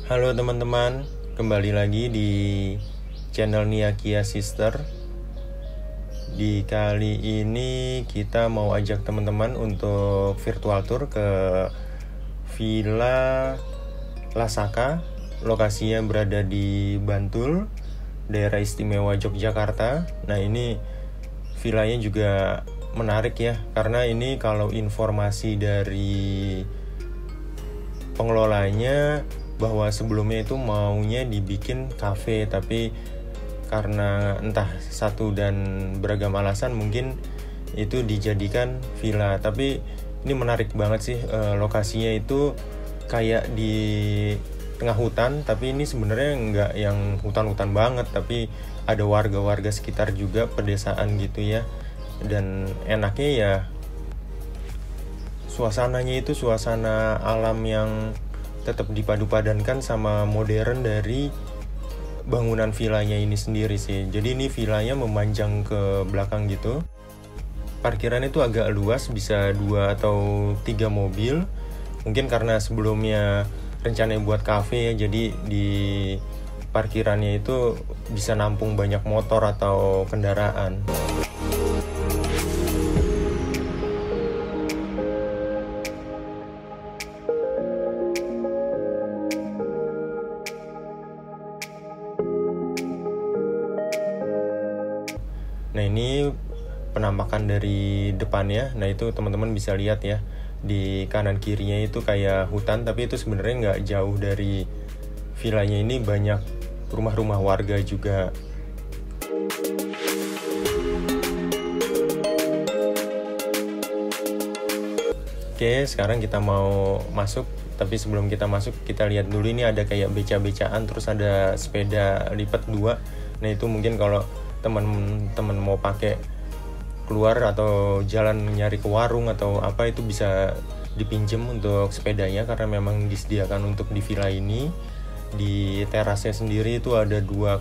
Halo teman-teman, kembali lagi di channel Niakia Sister. Di kali ini kita mau ajak teman-teman untuk virtual tour ke Villa Lasaka. Lokasinya berada di Bantul, daerah istimewa Yogyakarta. Nah, ini villanya juga menarik ya, karena ini kalau informasi dari pengelolanya bahwa sebelumnya itu maunya dibikin kafe, tapi karena entah satu dan beragam alasan mungkin itu dijadikan villa. Tapi ini menarik banget sih, lokasinya itu kayak di tengah hutan, tapi ini sebenarnya nggak yang hutan-hutan banget, tapi ada warga-warga sekitar juga, pedesaan gitu ya. Dan enaknya ya suasananya itu suasana alam yang tetap dipadu-padankan sama modern dari bangunan villanya ini sendiri sih. Jadi ini villanya memanjang ke belakang gitu. Parkirannya itu agak luas, bisa 2 atau 3 mobil. Mungkin karena sebelumnya rencananya buat kafe ya, jadi di parkirannya itu bisa nampung banyak motor atau kendaraan. Nah, ini penampakan dari depannya. Nah, itu teman-teman bisa lihat ya, di kanan kirinya itu kayak hutan, tapi itu sebenarnya nggak jauh dari villanya ini, banyak rumah-rumah warga juga. Oke, sekarang kita mau masuk, tapi sebelum kita masuk kita lihat dulu, ini ada kayak beca-becaan, terus ada sepeda lipat 2. Nah, itu mungkin kalau teman-teman mau pakai keluar atau jalan nyari ke warung atau apa, itu bisa dipinjem untuk sepedanya, karena memang disediakan untuk di villa ini. Di terasnya sendiri itu ada 2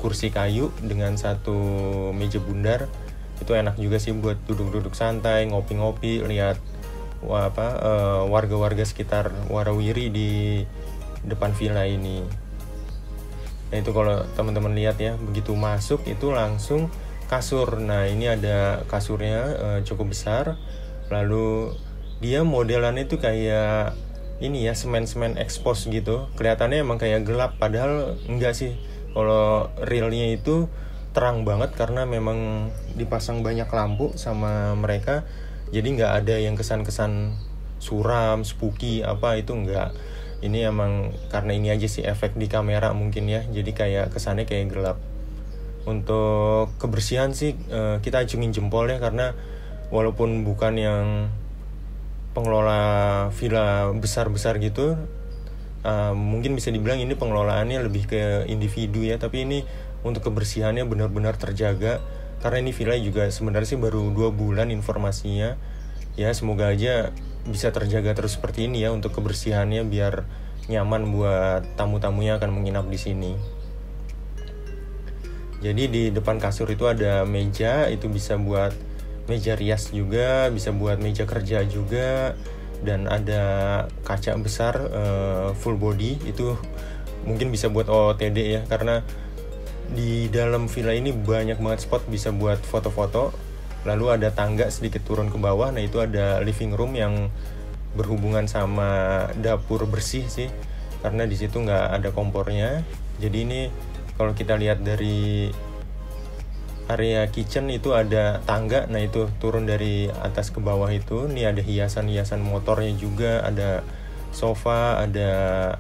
kursi kayu dengan 1 meja bundar. Itu enak juga sih buat duduk-duduk santai, ngopi-ngopi, lihat warga-warga sekitar warawiri di depan villa ini. Nah, itu kalau teman-teman lihat ya, begitu masuk itu langsung kasur. Nah, ini ada kasurnya cukup besar. Lalu dia modelannya itu kayak ini ya, semen-semen expose gitu. Kelihatannya emang kayak gelap, padahal enggak sih. Kalau realnya itu terang banget karena memang dipasang banyak lampu sama mereka. Jadi nggak ada yang kesan-kesan suram, spooky apa, itu nggak. Ini emang karena ini aja sih efek di kamera mungkin ya, jadi kayak kesannya kayak gelap. Untuk kebersihan sih kita acungin jempol ya, karena walaupun bukan yang pengelola villa besar-besar gitu, mungkin bisa dibilang ini pengelolaannya lebih ke individu ya, tapi ini untuk kebersihannya benar-benar terjaga. Karena ini villa juga sebenarnya sih baru 2 bulan informasinya. Ya, semoga aja bisa terjaga terus seperti ini ya, untuk kebersihannya biar nyaman buat tamu-tamunya akan menginap di sini. Jadi di depan kasur itu ada meja, itu bisa buat meja rias juga, bisa buat meja kerja juga, dan ada kaca besar full body, itu mungkin bisa buat OOTD ya, karena di dalam villa ini banyak banget spot bisa buat foto-foto. Lalu ada tangga sedikit turun ke bawah. Nah, itu ada living room yang berhubungan sama dapur bersih sih, karena di situ nggak ada kompornya. Jadi ini kalau kita lihat dari area kitchen itu ada tangga. Nah, itu turun dari atas ke bawah itu. Ini ada hiasan-hiasan motornya juga, ada sofa, ada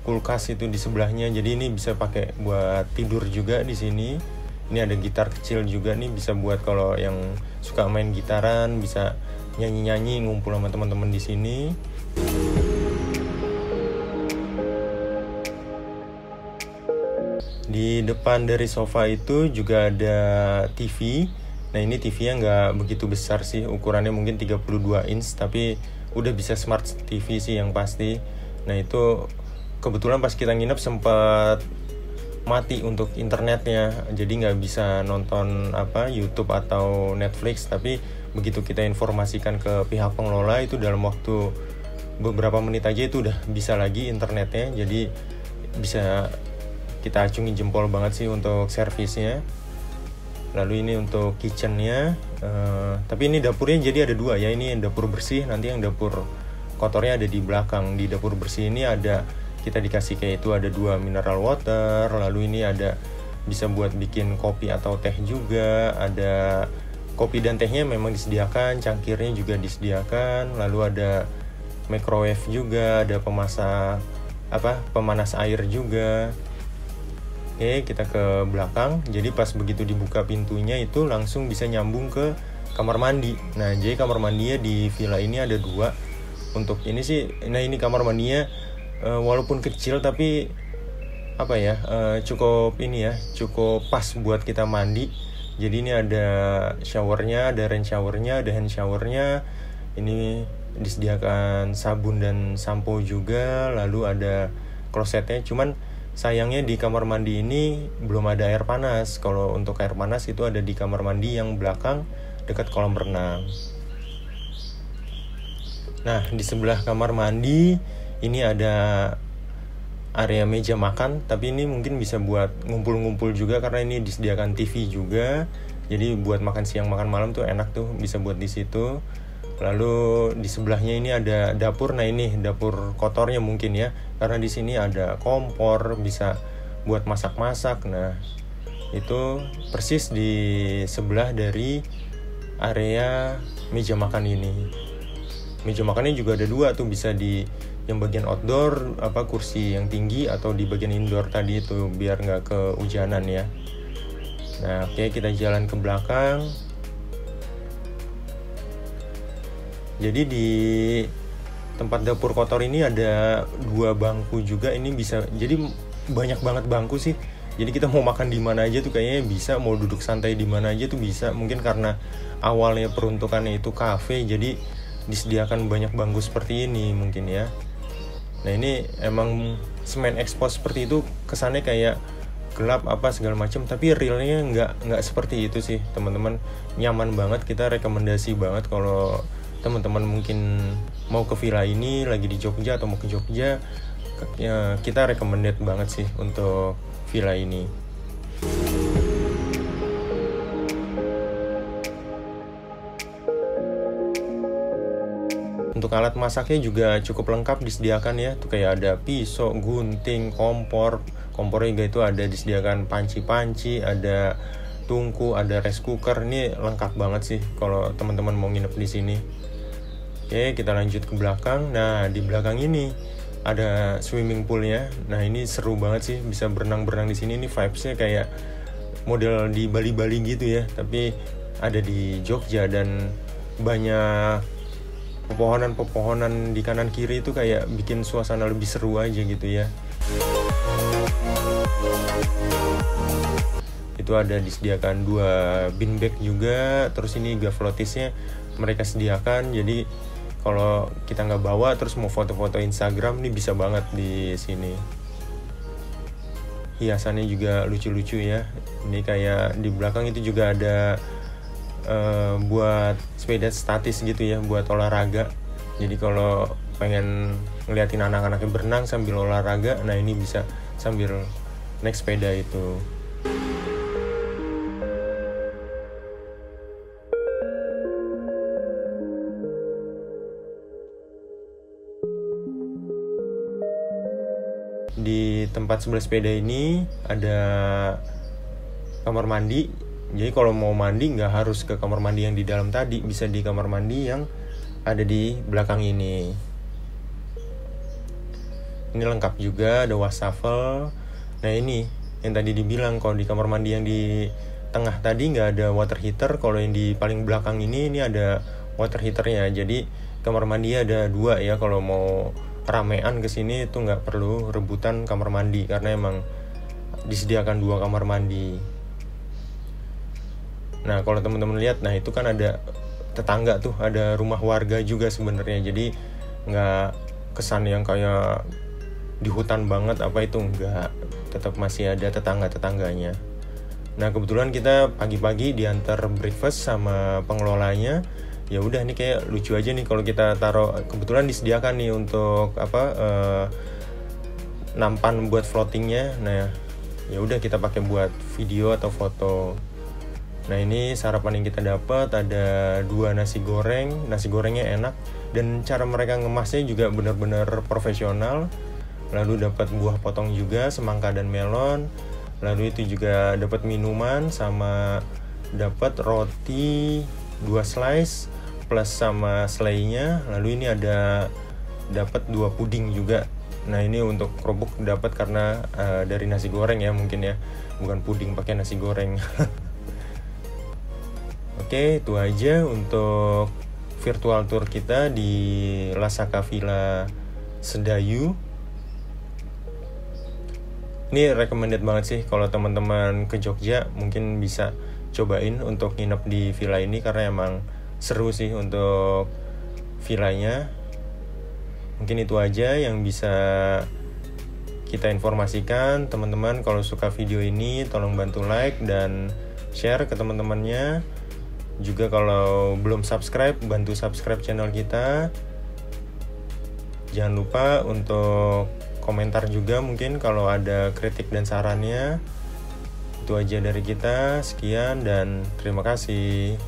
kulkas itu di sebelahnya. Jadi ini bisa pakai buat tidur juga di sini. Ini ada gitar kecil juga nih, bisa buat kalau yang suka main gitaran, bisa nyanyi-nyanyi ngumpul sama teman-teman di sini. Di depan dari sofa itu juga ada TV. Nah, ini TV-nya nggak begitu besar sih, ukurannya mungkin 32 inch, tapi udah bisa smart TV sih yang pasti. Nah, itu kebetulan pas kita nginep sempat mati untuk internetnya, jadi nggak bisa nonton YouTube atau Netflix. Tapi begitu kita informasikan ke pihak pengelola, itu dalam waktu beberapa menit aja itu udah bisa lagi internetnya, jadi bisa kita acungin jempol banget sih untuk servisnya. Lalu ini untuk kitchennya, tapi ini dapurnya jadi ada dua ya, ini dapur bersih, nanti yang dapur kotornya ada di belakang. Di dapur bersih ini ada, kita dikasih kayak itu ada 2 mineral water, lalu ini ada bisa buat bikin kopi atau teh juga, ada kopi dan tehnya memang disediakan, cangkirnya juga disediakan, lalu ada microwave juga, ada pemanas air juga. Oke, kita ke belakang. Jadi pas begitu dibuka pintunya itu langsung bisa nyambung ke kamar mandi. Nah, jadi kamar mandinya di villa ini ada 2. Untuk ini sih, nah ini kamar mandinya walaupun kecil tapi cukup pas buat kita mandi. Jadi ini ada showernya, ada rain showernya, ada hand showernya. Ini disediakan sabun dan sampo juga, lalu ada klosetnya. Cuman sayangnya di kamar mandi ini belum ada air panas. Kalau untuk air panas itu ada di kamar mandi yang belakang dekat kolam renang. Nah, di sebelah kamar mandi ini ada area meja makan, tapi ini mungkin bisa buat ngumpul-ngumpul juga karena ini disediakan TV juga. Jadi buat makan siang makan malam tuh enak tuh, bisa buat di situ. Lalu di sebelahnya ini ada dapur. Nah, ini dapur kotornya mungkin ya, karena di sini ada kompor, bisa buat masak-masak. Nah, itu persis di sebelah dari area meja makan ini. Meja makannya juga ada 2 tuh, bisa di yang bagian outdoor kursi yang tinggi, atau di bagian indoor tadi itu biar nggak kehujanan ya. Nah, oke, kita jalan ke belakang. Jadi di tempat dapur kotor ini ada 2 bangku juga. Ini bisa, jadi banyak banget bangku sih. Jadi kita mau makan di mana aja tuh kayaknya bisa, mau duduk santai di mana aja tuh bisa. Mungkin karena awalnya peruntukannya itu cafe, jadi disediakan banyak bangku seperti ini mungkin ya. Nah, ini emang semen expose seperti itu, kesannya kayak gelap segala macam, tapi realnya nggak seperti itu sih teman-teman. Nyaman banget, kita rekomendasi banget kalau teman-teman mungkin mau ke villa ini lagi di Jogja atau mau ke Jogja, ya, kita recommended banget sih untuk villa ini. Untuk alat masaknya juga cukup lengkap disediakan ya. Tuh kayak ada pisau, gunting, kompornya juga itu ada disediakan, panci-panci, ada tungku, ada rice cooker. Ini lengkap banget sih kalau teman-teman mau nginep di sini. Oke, kita lanjut ke belakang. Nah, di belakang ini ada swimming poolnya. Nah, ini seru banget sih, bisa berenang-berenang di sini. Ini vibes-nya kayak model di Bali-Bali gitu ya, tapi ada di Jogja, dan banyak pepohonan-pepohonan di kanan kiri itu kayak bikin suasana lebih seru aja gitu ya. Itu ada disediakan 2 bean bag juga. Terus ini gavlotisnya mereka sediakan, jadi kalau kita nggak bawa terus mau foto-foto Instagram, ini bisa banget di sini. Hiasannya juga lucu-lucu ya. Ini kayak di belakang itu juga ada buat sepeda statis gitu ya, buat olahraga. Jadi kalau pengen ngeliatin anak-anaknya berenang sambil olahraga, nah ini bisa sambil naik sepeda itu. Di tempat sebelah sepeda ini ada kamar mandi. Jadi kalau mau mandi nggak harus ke kamar mandi yang di dalam tadi, bisa di kamar mandi yang ada di belakang ini. Ini lengkap juga, ada wastafel. Nah, ini yang tadi dibilang, kalau di kamar mandi yang di tengah tadi nggak ada water heater, kalau yang di paling belakang ini ada water heaternya. Jadi kamar mandi ada 2 ya, kalau mau ramean kesini itu nggak perlu rebutan kamar mandi, karena emang disediakan 2 kamar mandi. Nah, kalau teman-teman lihat, nah itu kan ada tetangga tuh, ada rumah warga juga sebenarnya. Jadi nggak kesan yang kayak di hutan banget itu enggak, tetap masih ada tetangga-tetangganya. Nah, kebetulan kita pagi-pagi diantar breakfast sama pengelolanya. ya udah nih kayak lucu aja nih kalau kita taruh, kebetulan disediakan nih untuk nampan buat floatingnya. Nah ya udah kita pakai buat video atau foto. Nah ini sarapan yang kita dapat, ada 2 nasi gorengnya enak, dan cara mereka ngemasnya juga benar-benar profesional. Lalu dapat buah potong juga, semangka dan melon. Lalu itu juga dapat minuman, sama dapat roti 2 slice plus sama selainya. Lalu ini dapat 2 puding juga. Nah ini untuk kerupuk dapat karena dari nasi goreng ya mungkin ya, bukan puding pakai nasi goreng. Oke, itu aja untuk virtual tour kita di Lasaka Villa Sedayu. Ini recommended banget sih kalau teman-teman ke Jogja, mungkin bisa cobain untuk nginep di villa ini karena emang seru sih untuk villanya. Mungkin itu aja yang bisa kita informasikan. Teman-teman kalau suka video ini tolong bantu like dan share ke teman-temannya. Juga kalau belum subscribe, bantu subscribe channel kita. Jangan lupa untuk komentar juga mungkin kalau ada kritik dan sarannya. Itu aja dari kita, sekian dan terima kasih.